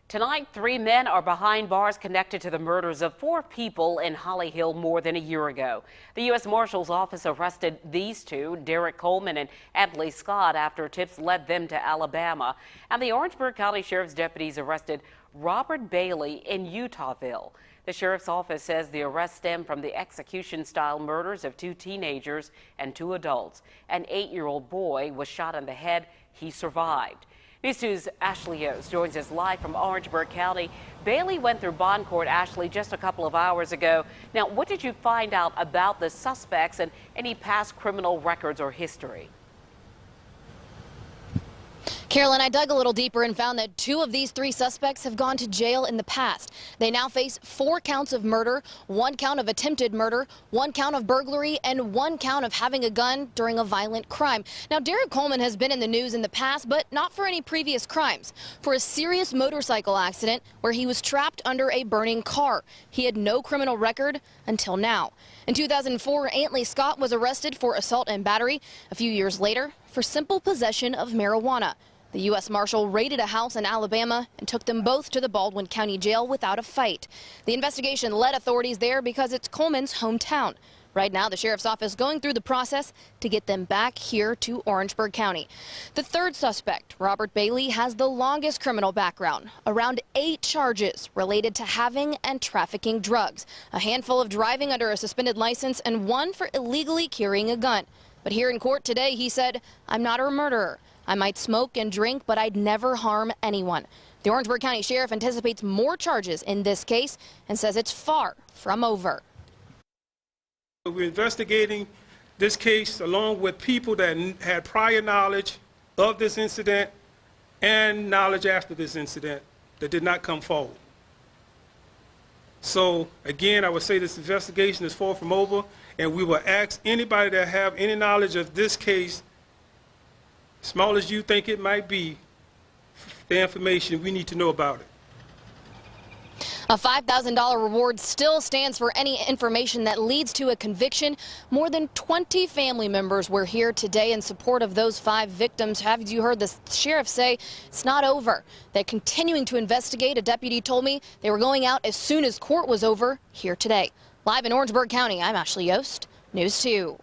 Tonight, 3 men are behind bars connected to the murders of 4 people in Holly Hill more than a year ago. The U.S. Marshal's Office arrested these 2, Derek Coleman and Anthony Scott, after tips led them to Alabama. And the Orangeburg County Sheriff's deputies arrested Robert Bailey in Utahville. The Sheriff's Office says the arrest stemmed from the execution-style murders of 2 teenagers and 2 adults. An 8-year-old boy was shot in the head. He survived. News 2's Ashley Yost joins us live from Orangeburg County. Bailey went through bond court, Ashley, just a couple of hours ago. Now, what did you find out about the suspects and any past criminal records or history? Carolyn, I dug a little deeper and found that 2 of these 3 suspects have gone to jail in the past. They now face 4 counts of murder, 1 count of attempted murder, 1 count of burglary, and 1 count of having a gun during a violent crime. Now, Derek Coleman has been in the news in the past, but not for any previous crimes. For a serious motorcycle accident where he was trapped under a burning car. He had no criminal record until now. In 2004, Anthony Scott was arrested for assault and battery. A few years later, for simple possession of marijuana. The U.S. Marshal raided a house in Alabama and took them both to the Baldwin County Jail without a fight. The investigation led authorities there because it's Coleman's hometown. Right now, the Sheriff's Office going through the process to get them back here to Orangeburg County. The 3rd suspect, Robert Bailey, has the longest criminal background, around 8 charges related to having and trafficking drugs, a handful of driving under a suspended license, and 1 for illegally carrying a gun. But here in court today, he said, "I'm not a murderer. I might smoke and drink, but I'd never harm anyone." The Orangeburg County Sheriff anticipates more charges in this case and says it's far from over. We're investigating this case along with people that had prior knowledge of this incident and knowledge after this incident that did not come forward. So again, I would say this investigation is far from over, and we will ask anybody that have any knowledge of this case, small as you think it might be, the information we need to know about it. A $5,000 reward still stands for any information that leads to a conviction. More than 20 family members were here today in support of those 5 victims. Have you heard the sheriff say it's not over? They're continuing to investigate. A deputy told me they were going out as soon as court was over here today. Live in Orangeburg County, I'm Ashley Yost, News 2.